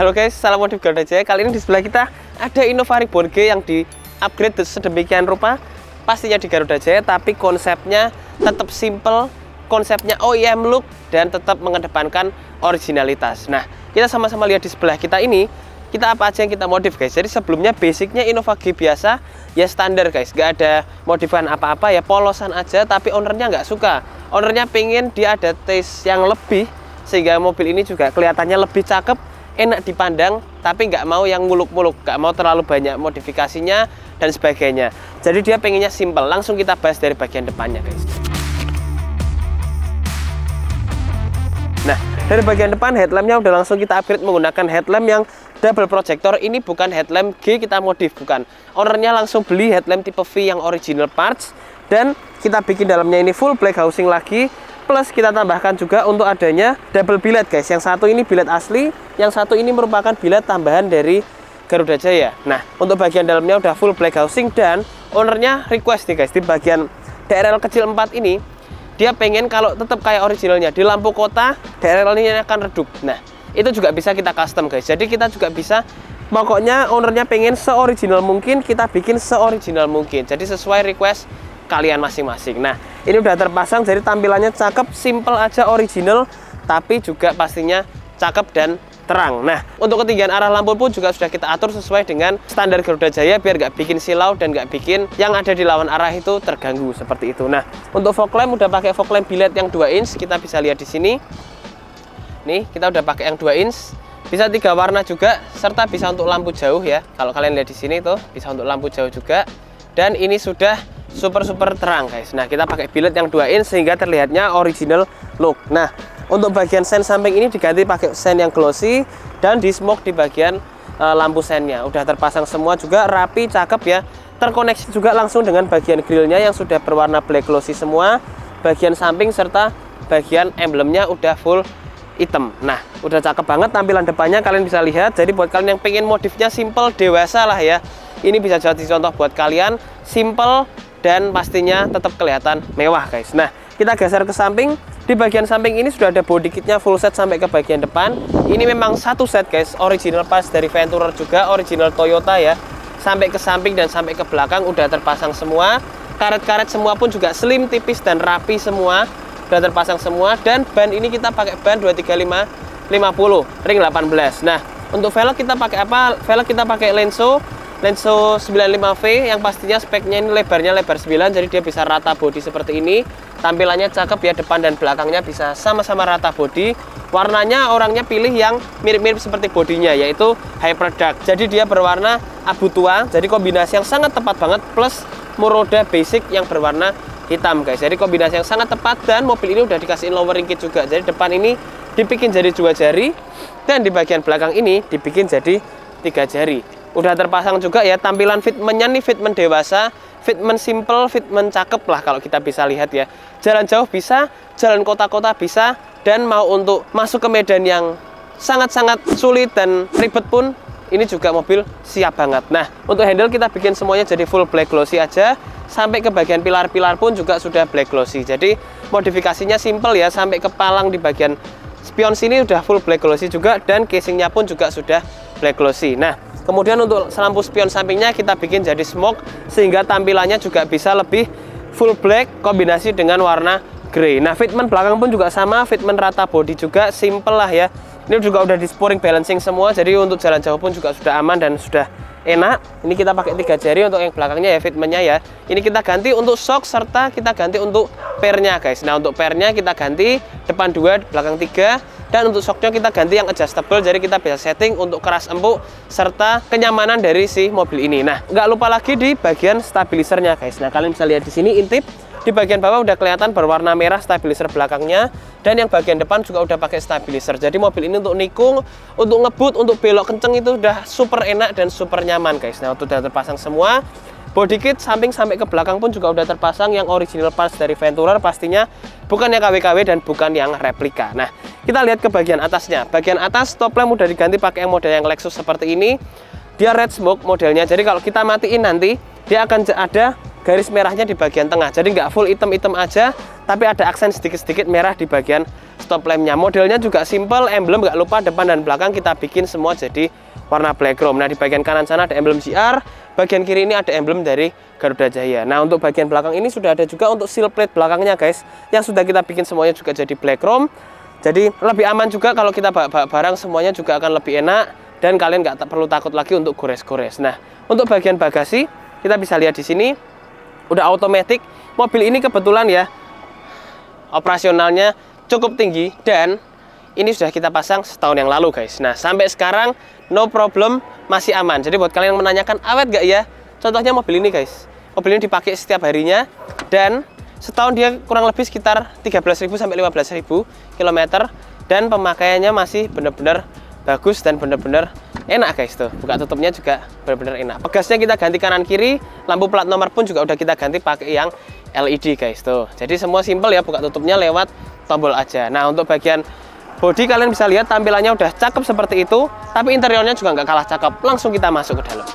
Halo guys, salam modif Garuda Jaya. Kali ini di sebelah kita ada Innova Reborn G yang di-upgrade sedemikian rupa. Pastinya di Garuda Jaya, tapi konsepnya tetap simple, konsepnya OEM look, dan tetap mengedepankan originalitas. Nah, kita sama-sama lihat di sebelah kita ini, kita apa aja yang kita modif guys. Jadi sebelumnya basicnya Innova G biasa, ya standar guys, nggak ada modifan apa-apa, ya polosan aja. Tapi ownernya nggak suka, ownernya pengen dia ada taste yang lebih, sehingga mobil ini juga kelihatannya lebih cakep, enak dipandang, tapi nggak mau yang muluk-muluk, nggak mau terlalu banyak modifikasinya dan sebagainya. Jadi dia pengennya simple. Langsung kita bahas dari bagian depannya guys. Nah, dari bagian depan headlampnya udah langsung kita upgrade menggunakan headlamp yang double projector. Ini bukan headlamp G kita modif, bukan. Ownernya langsung beli headlamp tipe V yang original parts, dan kita bikin dalamnya ini full black housing lagi. Plus kita tambahkan juga untuk adanya double billet guys. Yang satu ini billet asli, yang satu ini merupakan billet tambahan dari Garuda Jaya. Nah, untuk bagian dalamnya udah full black housing, dan ownernya request nih guys, di bagian DRL kecil 4 ini dia pengen kalau tetap kayak originalnya, di lampu kota DRL ini akan redup. Nah, itu juga bisa kita custom guys. Jadi kita juga bisa, pokoknya ownernya pengen se-original mungkin, kita bikin se-original mungkin. Jadi sesuai request kalian masing-masing. Nah, ini udah terpasang, jadi tampilannya cakep, simple aja, original, tapi juga pastinya cakep dan terang. Nah, untuk ketinggian arah lampu pun juga sudah kita atur sesuai dengan standar Garuda Jaya, biar nggak bikin silau dan nggak bikin yang ada di lawan arah itu terganggu seperti itu. Nah, untuk fog lamp udah pakai fog lamp billet yang 2 inch, kita bisa lihat di sini. Nih, kita udah pakai yang 2 inch, bisa 3 warna juga, serta bisa untuk lampu jauh ya. Kalau kalian lihat di sini tuh, bisa untuk lampu jauh juga. Dan ini sudah super terang guys. Nah, kita pakai billet yang 2 inch sehingga terlihatnya original look. Nah, untuk bagian sen samping ini diganti pakai sen yang glossy, dan di smoke di bagian lampu sennya udah terpasang semua juga, rapi, cakep ya. Terkoneksi juga langsung dengan bagian grillnya yang sudah berwarna black glossy semua. Bagian samping serta bagian emblemnya udah full hitam. Nah, udah cakep banget tampilan depannya, kalian bisa lihat. Jadi buat kalian yang pengen modifnya simple, dewasa lah ya, ini bisa jadi contoh buat kalian. Simple dan pastinya tetap kelihatan mewah guys. Nah, kita geser ke samping. Di bagian samping ini sudah ada body kitnya full set sampai ke bagian depan. Ini memang satu set guys, original parts dari Venturer juga, original Toyota ya. Sampai ke samping dan sampai ke belakang udah terpasang semua. Karet-karet semua pun juga slim, tipis dan rapi semua, udah terpasang semua. Dan ban ini kita pakai ban 235/50 ring 18. Nah, untuk velg kita pakai apa? Velg kita pakai Lenso 95V yang pastinya speknya ini lebarnya lebar 9, jadi dia bisa rata bodi seperti ini. Tampilannya cakep ya, depan dan belakangnya bisa sama-sama rata bodi. Warnanya orangnya pilih yang mirip-mirip seperti bodinya, yaitu Hyper Dark. Jadi dia berwarna abu tua, jadi kombinasi yang sangat tepat banget, plus muroda basic yang berwarna hitam guys. Jadi kombinasi yang sangat tepat, dan mobil ini udah dikasihin lowering kit juga. Jadi depan ini dibikin jadi 2 jari, dan di bagian belakang ini dibikin jadi 3 jari. Udah terpasang juga ya, tampilan fitmentnya nih fitment dewasa, fitment simple, fitment cakep lah kalau kita bisa lihat ya. Jalan jauh bisa, jalan kota-kota bisa, dan mau untuk masuk ke medan yang sangat-sangat sulit dan ribet pun, ini juga mobil siap banget. Nah, untuk handle kita bikin semuanya jadi full black glossy aja, sampai ke bagian pilar-pilar pun juga sudah black glossy. Jadi modifikasinya simple ya, sampai ke palang di bagian spion sini udah full black glossy juga, dan casingnya pun juga sudah black glossy. Nah, kemudian untuk lampu spion sampingnya kita bikin jadi smoke, sehingga tampilannya juga bisa lebih full black kombinasi dengan warna grey. Nah, fitment belakang pun juga sama, fitment rata body juga, simple lah ya. Ini juga udah di sporing balancing semua, jadi untuk jalan jauh pun juga sudah aman dan sudah enak. Ini kita pakai 3 jari untuk yang belakangnya ya, fitmentnya ya. Ini kita ganti untuk shock, serta kita ganti untuk pernya guys. Nah, untuk pernya kita ganti depan 2, belakang 3. Dan untuk shocknya kita ganti yang adjustable, jadi kita bisa setting untuk keras empuk serta kenyamanan dari si mobil ini. Nah, nggak lupa lagi di bagian stabilisernya guys. Nah, kalian bisa lihat di sini intip di bagian bawah udah kelihatan berwarna merah stabiliser belakangnya, dan yang bagian depan juga udah pakai stabiliser. Jadi mobil ini untuk nikung, untuk ngebut, untuk belok kenceng itu udah super enak dan super nyaman guys. Nah, udah terpasang semua. Body kit samping sampai ke belakang pun juga udah terpasang yang original parts dari Venturer, pastinya bukan yang KW-KW dan bukan yang replika. Nah, kita lihat ke bagian atasnya. Bagian atas top lamp udah diganti pakai yang model yang Lexus seperti ini. Dia red smoke modelnya, jadi kalau kita matiin nanti dia akan ada garis merahnya di bagian tengah. Jadi nggak full hitam-hitam aja, tapi ada aksen sedikit-sedikit merah di bagian stop lampnya. Modelnya juga simple, emblem nggak lupa depan dan belakang kita bikin semua jadi warna black chrome. Nah, di bagian kanan sana ada emblem GR, bagian kiri ini ada emblem dari Garuda Jaya. Nah, untuk bagian belakang ini sudah ada juga untuk seal plate belakangnya guys, yang sudah kita bikin semuanya juga jadi black chrome. Jadi lebih aman juga kalau kita bawa barang, semuanya juga akan lebih enak dan kalian nggak perlu takut lagi untuk gores-gores. Nah, untuk bagian bagasi kita bisa lihat di sini udah automatic. Mobil ini kebetulan ya operasionalnya cukup tinggi dan ini sudah kita pasang setahun yang lalu guys. Nah, sampai sekarang no problem, masih aman. Jadi buat kalian yang menanyakan awet gak ya, contohnya mobil ini guys, mobil ini dipakai setiap harinya dan setahun dia kurang lebih sekitar 13.000 sampai 15.000 km dan pemakaiannya masih benar-benar bagus dan benar-benar enak guys. Tuh, buka tutupnya juga benar-benar enak. Pegasnya kita ganti kanan kiri, lampu plat nomor pun juga udah kita ganti pakai yang LED guys. Tuh, jadi semua simple ya, buka tutupnya lewat tombol aja. Nah, untuk bagian bodi kalian bisa lihat tampilannya udah cakep seperti itu, tapi interiornya juga nggak kalah cakep. Langsung kita masuk ke dalam.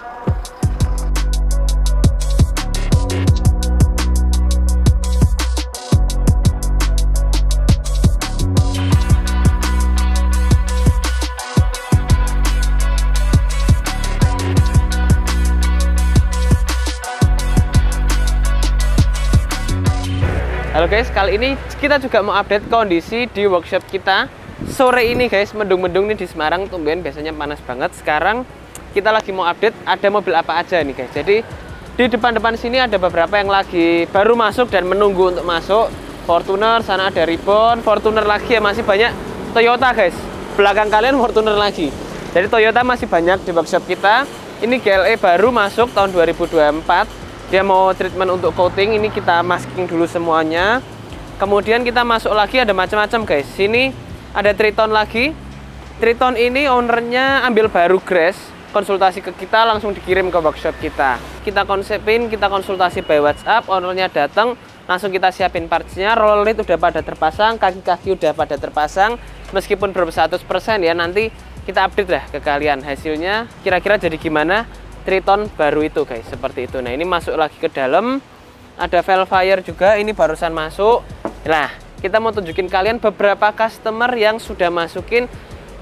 Halo guys, kali ini kita juga mau update kondisi di workshop kita. Sore ini guys, mendung-mendung nih di Semarang, tumben biasanya panas banget. Sekarang kita lagi mau update ada mobil apa aja nih guys. Jadi di depan-depan sini ada beberapa yang lagi baru masuk dan menunggu untuk masuk. Fortuner, sana ada Ribbon, Fortuner lagi ya, masih banyak Toyota guys. Belakang kalian Fortuner lagi. Jadi Toyota masih banyak di workshop kita. Ini GLE baru masuk tahun 2024. Dia mau treatment untuk coating, ini kita masking dulu semuanya. Kemudian kita masuk lagi, ada macam-macam guys. Sini ada Triton lagi. Triton ini ownernya ambil baru Grace, konsultasi ke kita langsung dikirim ke workshop kita. Kita konsepin, kita konsultasi by WhatsApp, ownernya datang, langsung kita siapin partsnya. Roller lid udah pada terpasang, kaki-kaki udah pada terpasang. Meskipun belum 100% ya, nanti kita update lah ke kalian hasilnya. Kira-kira jadi gimana Triton baru itu guys, seperti itu. Nah, ini masuk lagi ke dalam. Ada Velfire juga, ini barusan masuk. Nah, kita mau tunjukin kalian beberapa customer yang sudah masukin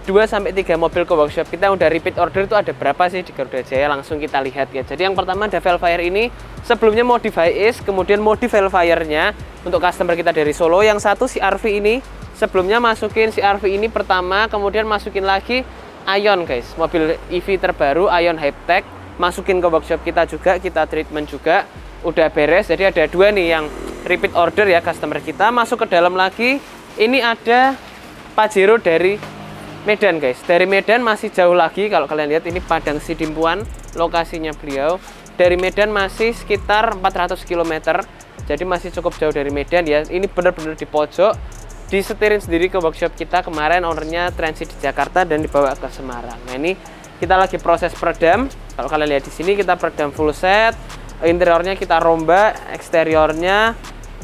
2-3 mobil ke workshop kita. Udah repeat order itu ada berapa sih di Garuda Jaya, langsung kita lihat ya. Jadi yang pertama ada Velfire ini, sebelumnya Modify Ace, kemudian modif Velfire-nya untuk customer kita dari Solo. Yang satu si RV ini, sebelumnya masukin si RV ini pertama, kemudian masukin lagi Ion guys, mobil EV terbaru Ion Hype-Tech. Masukin ke workshop kita juga, kita treatment juga, udah beres. Jadi ada dua nih yang repeat order ya customer kita. Masuk ke dalam lagi, ini ada Pajero dari Medan guys. Dari Medan masih jauh lagi, kalau kalian lihat ini Padang Sidimpuan lokasinya beliau. Dari Medan masih sekitar 400 km, jadi masih cukup jauh dari Medan ya. Ini benar-benar di pojok, disetirin sendiri ke workshop kita. Kemarin ownernya transit di Jakarta dan dibawa ke Semarang. Nah, ini kita lagi proses peredam. Kalau kalian lihat di sini kita peredam full set. Interiornya kita rombak, eksteriornya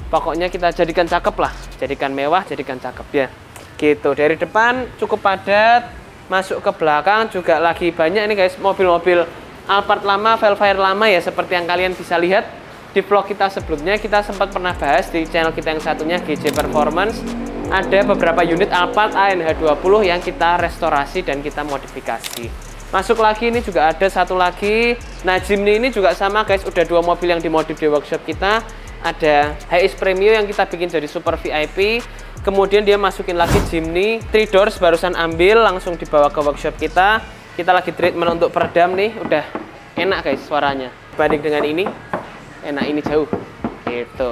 pokoknya kita jadikan cakep lah, jadikan mewah, jadikan cakep ya. Gitu. Dari depan cukup padat, masuk ke belakang juga lagi banyak ini guys, mobil-mobil Alphard lama, Velfire lama ya, seperti yang kalian bisa lihat di vlog kita sebelumnya. Kita sempat pernah bahas di channel kita yang satunya GJ Performance. Ada beberapa unit Alphard ANH20 yang kita restorasi dan kita modifikasi. Masuk lagi, ini juga ada satu lagi. Nah, Jimny ini juga sama guys, udah 2 mobil yang dimodif di workshop kita. Ada HS Premium yang kita bikin jadi super VIP. Kemudian dia masukin lagi Jimny 3 doors, barusan ambil langsung dibawa ke workshop kita. Kita lagi treatment untuk peredam nih, udah enak guys suaranya. Banding dengan ini, enak ini jauh. Gitu.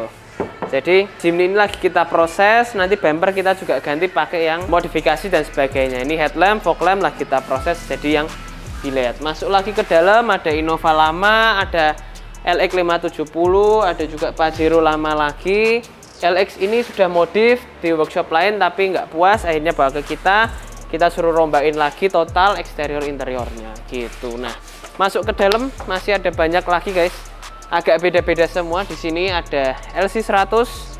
Jadi Jimny ini lagi kita proses, nanti bumper kita juga ganti pakai yang modifikasi dan sebagainya. Ini headlamp, fog lamp lah kita proses jadi yang dilihat. Masuk lagi ke dalam, ada Innova lama, ada LX 570, ada juga Pajero lama lagi. LX ini sudah modif di workshop lain tapi nggak puas, akhirnya bawa ke kita. Kita suruh rombain lagi total eksterior interiornya gitu. Nah, masuk ke dalam masih ada banyak lagi guys. Agak beda-beda semua. Di sini ada LC100,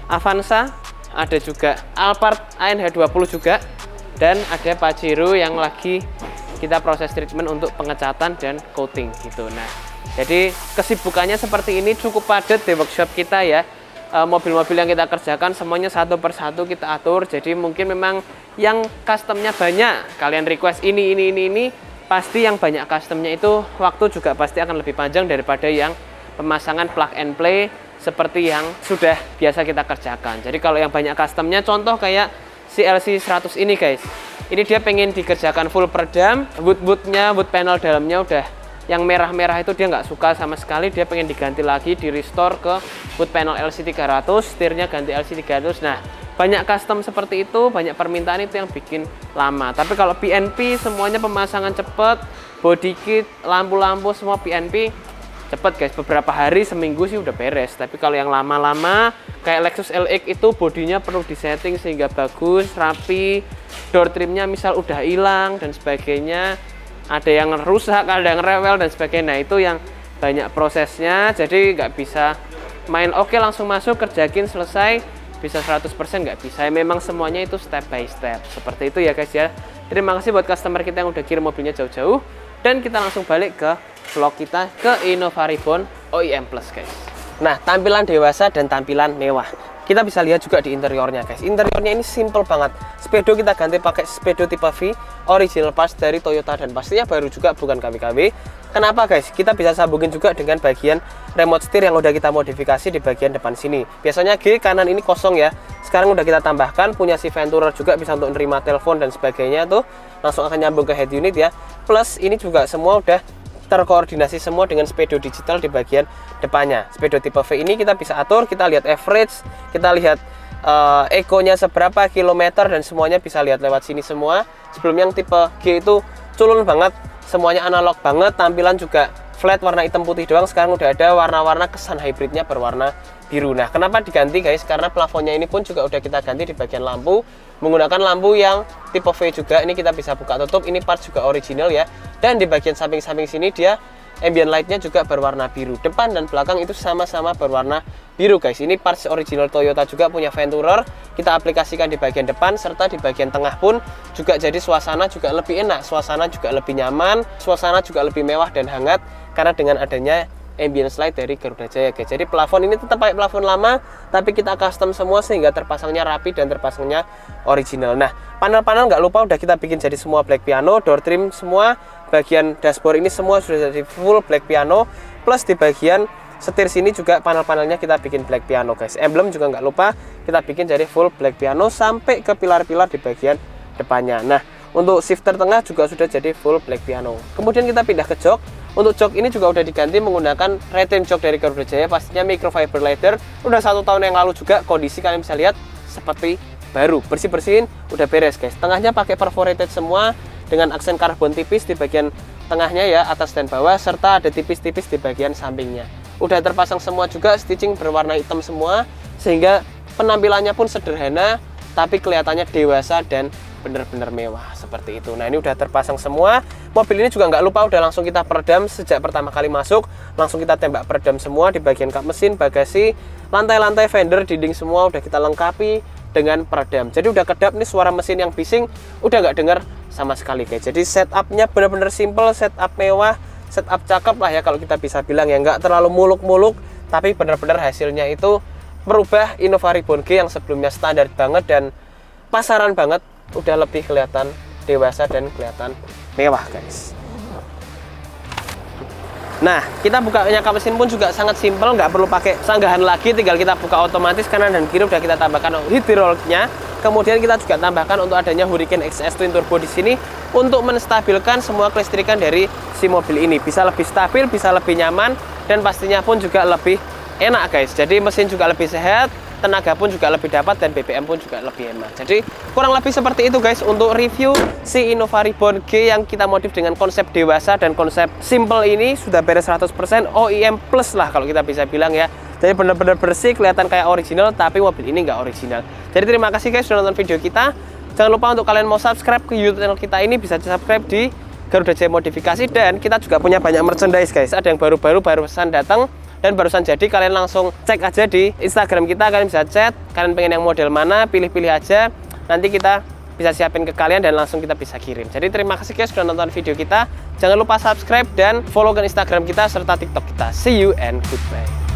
Avanza, ada juga Alphard ANH20 juga, dan ada Pajero yang lagi kita proses treatment untuk pengecatan dan coating gitu. Nah, jadi kesibukannya seperti ini, cukup padat di workshop kita ya. mobil-mobil yang kita kerjakan semuanya satu persatu kita atur. Jadi mungkin memang yang customnya banyak, kalian request ini, pasti yang banyak customnya itu waktu juga pasti akan lebih panjang daripada yang pemasangan plug and play seperti yang sudah biasa kita kerjakan. Jadi kalau yang banyak customnya, contoh kayak si LC100 ini guys, ini dia pengen dikerjakan full peredam, wood panel dalamnya udah yang merah-merah itu dia nggak suka sama sekali, dia pengen diganti lagi, di restore ke wood panel LC300, setirnya ganti LC300. Nah, banyak custom seperti itu, banyak permintaan itu yang bikin lama. Tapi kalau PNP semuanya pemasangan cepet, body kit, lampu-lampu semua PNP cepet guys, beberapa hari, seminggu sih udah beres. Tapi kalau yang lama-lama kayak Lexus LX itu bodinya perlu disetting sehingga bagus, rapi, door trimnya misal udah hilang dan sebagainya, ada yang rusak, ada yang rewel dan sebagainya. Nah, itu yang banyak prosesnya, jadi nggak bisa main oke langsung masuk kerjain selesai bisa 100% nggak bisa. Memang semuanya itu step by step seperti itu ya guys ya. Terima kasih buat customer kita yang udah kirim mobilnya jauh-jauh, dan kita langsung balik ke vlog kita ke Innova Reborn OEM Plus guys. Nah, tampilan dewasa dan tampilan mewah kita bisa lihat juga di interiornya guys. Interiornya ini simple banget. Speedo kita ganti pakai speedo tipe V, original parts dari Toyota, dan pastinya baru juga, bukan KW-KW. Kenapa guys? Kita bisa sambungin juga dengan bagian remote setir yang udah kita modifikasi di bagian depan sini. Biasanya G kanan ini kosong ya, sekarang udah kita tambahkan punya si Venturer juga, bisa untuk nerima telepon dan sebagainya tuh, langsung akan nyambung ke head unit ya. Plus ini juga semua udah terkoordinasi semua dengan speedo digital di bagian depannya. Speedo tipe V ini kita bisa atur, kita lihat average, kita lihat ekonya seberapa kilometer, dan semuanya bisa lihat lewat sini semua. Sebelum yang tipe G itu culun banget, semuanya analog banget, tampilan juga flat warna hitam putih doang. Sekarang udah ada warna-warna kesan hybridnya berwarna biru. Nah, kenapa diganti guys? Karena plafonnya ini pun juga udah kita ganti di bagian lampu menggunakan lampu yang tipe V juga. Ini kita bisa buka tutup, ini part juga original ya. Dan di bagian samping-samping sini dia ambient lightnya juga berwarna biru. Depan dan belakang itu sama-sama berwarna biru guys. Ini parts original Toyota juga, punya Venturer. Kita aplikasikan di bagian depan, serta di bagian tengah pun juga, jadi suasana juga lebih enak, suasana juga lebih nyaman, suasana juga lebih mewah dan hangat karena dengan adanya ambience light dari Garuda Jaya guys. Jadi plafon ini tetap pakai plafon lama, tapi kita custom semua sehingga terpasangnya rapi dan terpasangnya original. Nah, panel-panel nggak lupa udah kita bikin jadi semua black piano, door trim semua, bagian dashboard ini semua sudah jadi full black piano, plus di bagian setir sini juga panel-panelnya kita bikin black piano guys. Emblem juga nggak lupa kita bikin jadi full black piano sampai ke pilar-pilar di bagian depannya. Nah, untuk shifter tengah juga sudah jadi full black piano. Kemudian kita pindah ke jok. Untuk jok ini juga udah diganti menggunakan retain jok dari Garuda Jaya, pastinya microfiber leather. Udah 1 tahun yang lalu juga, kondisi kalian bisa lihat seperti baru, bersih-bersihin, udah beres guys. Tengahnya pakai perforated semua dengan aksen karbon tipis di bagian tengahnya ya, atas dan bawah, serta ada tipis-tipis di bagian sampingnya. Udah terpasang semua juga, stitching berwarna hitam semua, sehingga penampilannya pun sederhana tapi kelihatannya dewasa dan bener-bener mewah seperti itu. Nah, ini udah terpasang semua. Mobil ini juga nggak lupa udah langsung kita peredam sejak pertama kali masuk, langsung kita tembak peredam semua di bagian kap mesin, bagasi, lantai-lantai, fender, dinding semua udah kita lengkapi dengan peredam. Jadi udah kedap nih, suara mesin yang bising udah nggak dengar sama sekali guys. Jadi setupnya bener-bener simple, setup mewah, setup cakep lah ya kalau kita bisa bilang ya, nggak terlalu muluk-muluk, tapi bener-bener hasilnya itu merubah Innova Reborn G yang sebelumnya standar banget dan pasaran banget, udah lebih kelihatan dewasa dan kelihatan mewah guys. Nah, kita bukanya kap mesin pun juga sangat simpel, nggak perlu pakai sanggahan lagi, tinggal kita buka otomatis kanan dan kiri, udah kita tambahkan hidrolnya. Kemudian kita juga tambahkan untuk adanya Hurricane XS Twin Turbo di sini untuk menstabilkan semua kelistrikan dari si mobil ini, bisa lebih stabil, bisa lebih nyaman, dan pastinya pun juga lebih enak guys. Jadi mesin juga lebih sehat, tenaga pun juga lebih dapat, dan BBM pun juga lebih hemat. Jadi kurang lebih seperti itu guys untuk review si Innova Reborn G yang kita modif dengan konsep dewasa dan konsep simple ini. Sudah beres 100% OEM plus lah kalau kita bisa bilang ya. Jadi benar-benar bersih, kelihatan kayak original, tapi mobil ini nggak original. Jadi terima kasih guys sudah nonton video kita. Jangan lupa untuk kalian mau subscribe ke YouTube channel kita ini, bisa subscribe di Garuda Jaya Modifikasi, dan kita juga punya banyak merchandise guys. Ada yang barusan datang dan barusan jadi, kalian langsung cek aja di Instagram kita, kalian bisa chat, kalian pengen yang model mana, pilih-pilih aja, nanti kita bisa siapin ke kalian dan langsung kita bisa kirim. Jadi terima kasih guys sudah nonton video kita, jangan lupa subscribe dan follow ke Instagram kita serta TikTok kita. See you and goodbye.